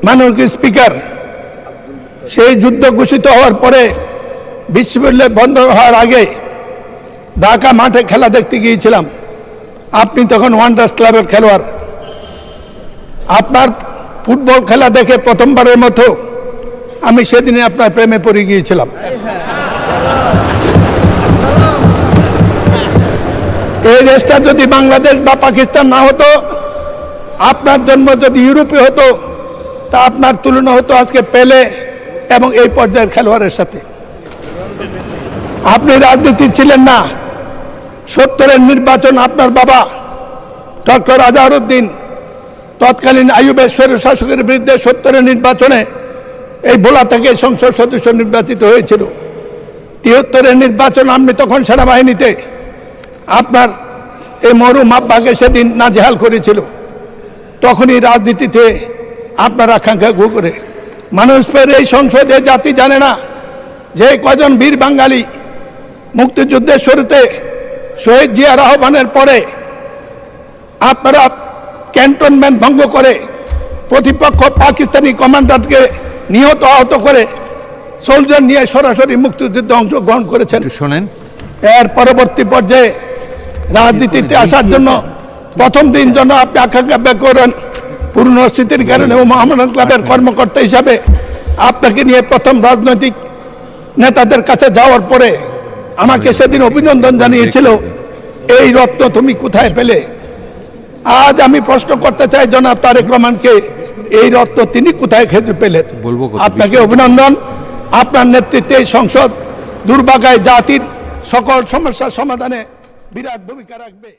মাননীয় স্পিকার, সেই যুদ্ধ ঘোষিত হওয়ার পরে বিশ্ববিদ্যালয় বন্ধ হওয়ার আগে ঢাকা মাঠে খেলা দেখতে গিয়েছিলাম। আপনি তখন ওয়ান্ডার্স ক্লাবের খেলোয়াড়। আপনার ফুটবল খেলা দেখে প্রথমবারের মতো আমি সেদিনে আপনার প্রেমে পড়ে গিয়েছিলাম। এই দেশটা যদি বাংলাদেশ বা পাকিস্তান না হতো, আপনার জন্ম যদি ইউরোপে হতো, তা আপনার তুলনা হতো আজকে পেলে এবং এই পর্যায়ের খেলোয়াড়ের সাথে। আপনি রাজনীতি ছিলেন না। 70-এর নির্বাচন আপনার বাবা ডক্টর আজহারউদ্দিন তৎকালীন আইয়ুবের স্বৈরশাসকের বিরুদ্ধে 70-এর নির্বাচনে এই ভোলা থেকে সংসদ সদস্য নির্বাচিত হয়েছিল। 73-এর নির্বাচন আপনি তখন সেনাবাহিনীতে আপনার এই মরহুম আব্বাকে সেদিন নাজেহাল করেছিল। তখনই রাজনীতিতে আপনার আকাঙ্ক্ষা ঘু করে মানুষের এই সংসদে জাতি জানে না যে কজন বীর বাঙালি মুক্তিযুদ্ধের শুরুতে শহীদ জিয়ার আহ্বানের পরে আপনারা ক্যান্টনমেন্ট ভঙ্গ করে প্রতিপক্ষ পাকিস্তানি কমান্ডারকে নিহত আহত করে সোলজার নিয়ে সরাসরি মুক্তিযুদ্ধে অংশগ্রহণ করেছেন। শোনেন, এর পরবর্তী পর্যায়ে রাজনীতিতে আসার জন্য প্রথম দিন জন্য আপনি আকাঙ্ক্ষা ব্যক্ত করেন। পুরনো স্মৃতির কারণে ও মোহামেডান ক্লাবের কর্মকর্তা হিসাবে আপনাকে নিয়ে প্রথম রাজনৈতিক নেতাদের কাছে যাওয়ার পরে আমাকে সেদিন অভিনন্দন জানিয়েছিল, এই রত্ন তুমি কোথায় পেলে? আজ আমি প্রশ্ন করতে চাই জনাব তারেক রহমানকে, এই রত্ন তিনি কোথায় খেতে পেলেন? আপনাকে অভিনন্দন। আপনার নেতৃত্বে এই সংসদ দুর্ভাগায় জাতির সকল সমস্যার সমাধানে বিরাট ভূমিকা রাখবে।